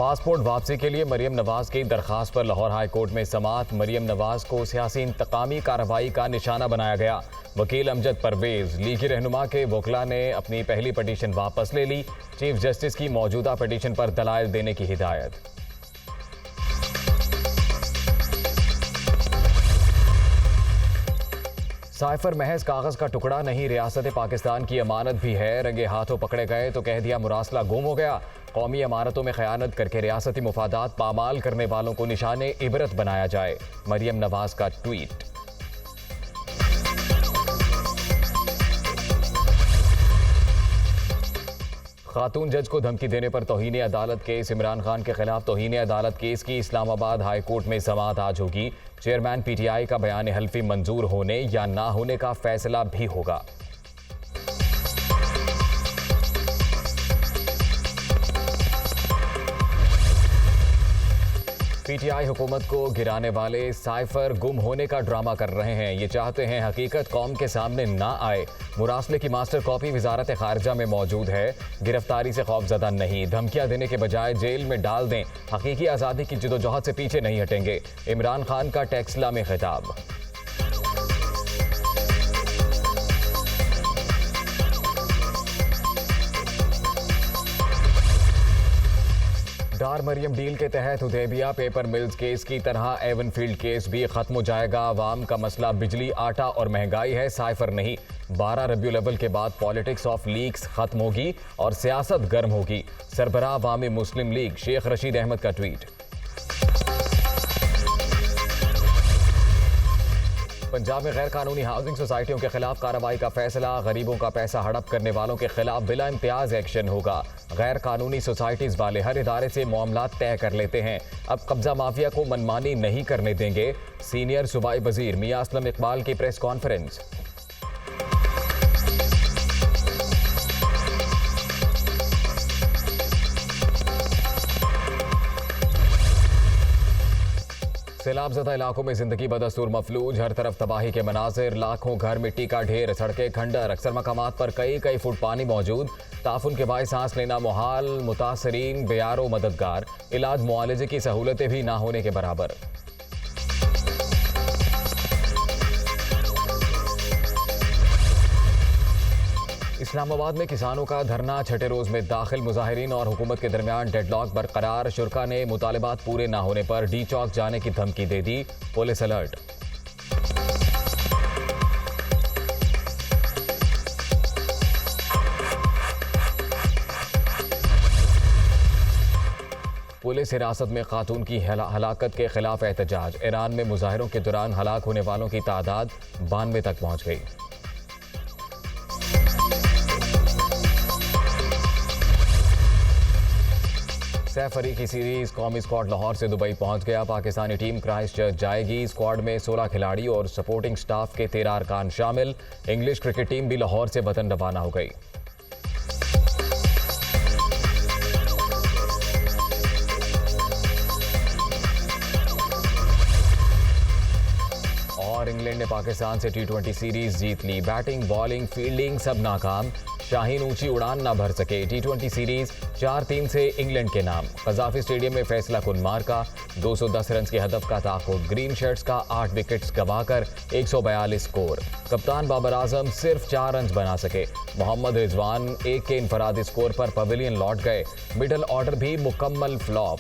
Passport वापसी के लिए मरियम नवाज की दरखास्त पर लाहौर हाई कोर्ट में समाअत। मरियम नवाज को सियासी इंतकामी कार्रवाई का निशाना बनाया गया। वकील अमजद परवेज लीगी रहनुमा के वकला ने अपनी पहली पटिशन वापस ले ली। चीफ जस्टिस की मौजूदा पटिशन पर दलाइल देने की हिदायत। साइफर महज कागज का टुकड़ा नहीं, रियासत पाकिस्तान की अमानत भी है। रंगे हाथों पकड़े गए तो कह दिया मुरासला गुम हो गया। कौमी अमानतों में खयानत करके रियासती मुफादात पामाल करने वालों को निशाने इबरत बनाया जाए। मरियम नवाज का ट्वीट। खातून जज को धमकी देने पर तौहीन अदालत केस। इमरान खान के खिलाफ तौहीन अदालत केस की इस्लामाबाद हाई कोर्ट में समाअत आज होगी। चेयरमैन पीटीआई का बयान हल्फी मंजूर होने या ना होने का फैसला भी होगा। पीटीआई हुकूमत को गिराने वाले साइफर गुम होने का ड्रामा कर रहे हैं। ये चाहते हैं हकीकत कौम के सामने ना आए। मुरासले की मास्टर कॉपी वजारत खारजा में मौजूद है। गिरफ्तारी से खौफजदा नहीं, धमकियां देने के बजाय जेल में डाल दें। हकीकी आज़ादी की जदोजहद से पीछे नहीं हटेंगे। इमरान खान का टेक्सला में खिताब। डार मरियम डील के तहत हुदैबिया पेपर मिल्स केस की तरह एवनफील्ड केस भी खत्म हो जाएगा। अवाम का मसला बिजली, आटा और महंगाई है, साइफर नहीं। 12 रबीउल अव्वल के बाद पॉलिटिक्स ऑफ लीग्स खत्म होगी और सियासत गर्म होगी। सरबराह अवामी मुस्लिम लीग शेख रशीद अहमद का ट्वीट। पंजाब में गैर कानूनी हाउसिंग सोसाइटियों के खिलाफ कार्रवाई का फैसला। गरीबों का पैसा हड़प करने वालों के खिलाफ बिला इम्तियाज एक्शन होगा। गैर कानूनी सोसाइटीज वाले हर इदारे से मामला तय कर लेते हैं। अब कब्जा माफिया को मनमानी नहीं करने देंगे। सीनियर सूबाई वजीर मियां असलम इकबाल की प्रेस कॉन्फ्रेंस। सैलाब ज़दा इलाकों में जिंदगी बदस्तूर मफलूज, हर तरफ तबाही के मनाजिर। लाखों घर मिट्टी का ढेर, सड़कें खंडर, अक्सर मकामात पर कई फुट पानी मौजूद। ताफुन के बायस सांस लेना मुहाल, मुतासरीन बेयारो मददगार। इलाज मुआलजे की सहूलतें भी ना होने के बराबर। इस्लामाबाद में किसानों का धरना छठे रोज में दाखिल। मुजाहिरीन और हुकूमत के दरमियान डेडलॉक बरकरार। शुरा ने मुतालिबात पूरे ना होने पर डी चौक जाने की धमकी दे दी। Police alert. पुलिस हिरासत में खातून की हलाकत के खिलाफ एहतजाज। ईरान में मुजाहिरों के दौरान हलाक होने वालों की तादाद 92 तक पहुंच गई। सैफ अली की सीरीज कौमी स्क्वाड लाहौर से दुबई पहुंच गया। पाकिस्तानी टीम क्राइस्ट चर्च जाएगी। स्क्वाड में 16 खिलाड़ी और सपोर्टिंग स्टाफ के 13 अरकान शामिल। इंग्लिश क्रिकेट टीम भी लाहौर से वतन रवाना हो गई। और इंग्लैंड ने पाकिस्तान से T20 सीरीज जीत ली। बैटिंग, बॉलिंग, फील्डिंग सब नाकाम। शाहीन ऊंची उड़ान ना भर सके। T20 सीरीज 4-3 से इंग्लैंड के नाम। कजाफी स्टेडियम में फैसला कुन मार्का। 210 रन के हदफ का ताक़ुब। ग्रीन शर्ट्स का 8 विकेट्स गंवाकर 142 स्कोर। कप्तान बाबर आजम सिर्फ 4 रन बना सके। मोहम्मद रिजवान 1 के इनफरादी स्कोर पर पवेलियन लौट गए। मिडल ऑर्डर भी मुकम्मल फ्लॉप।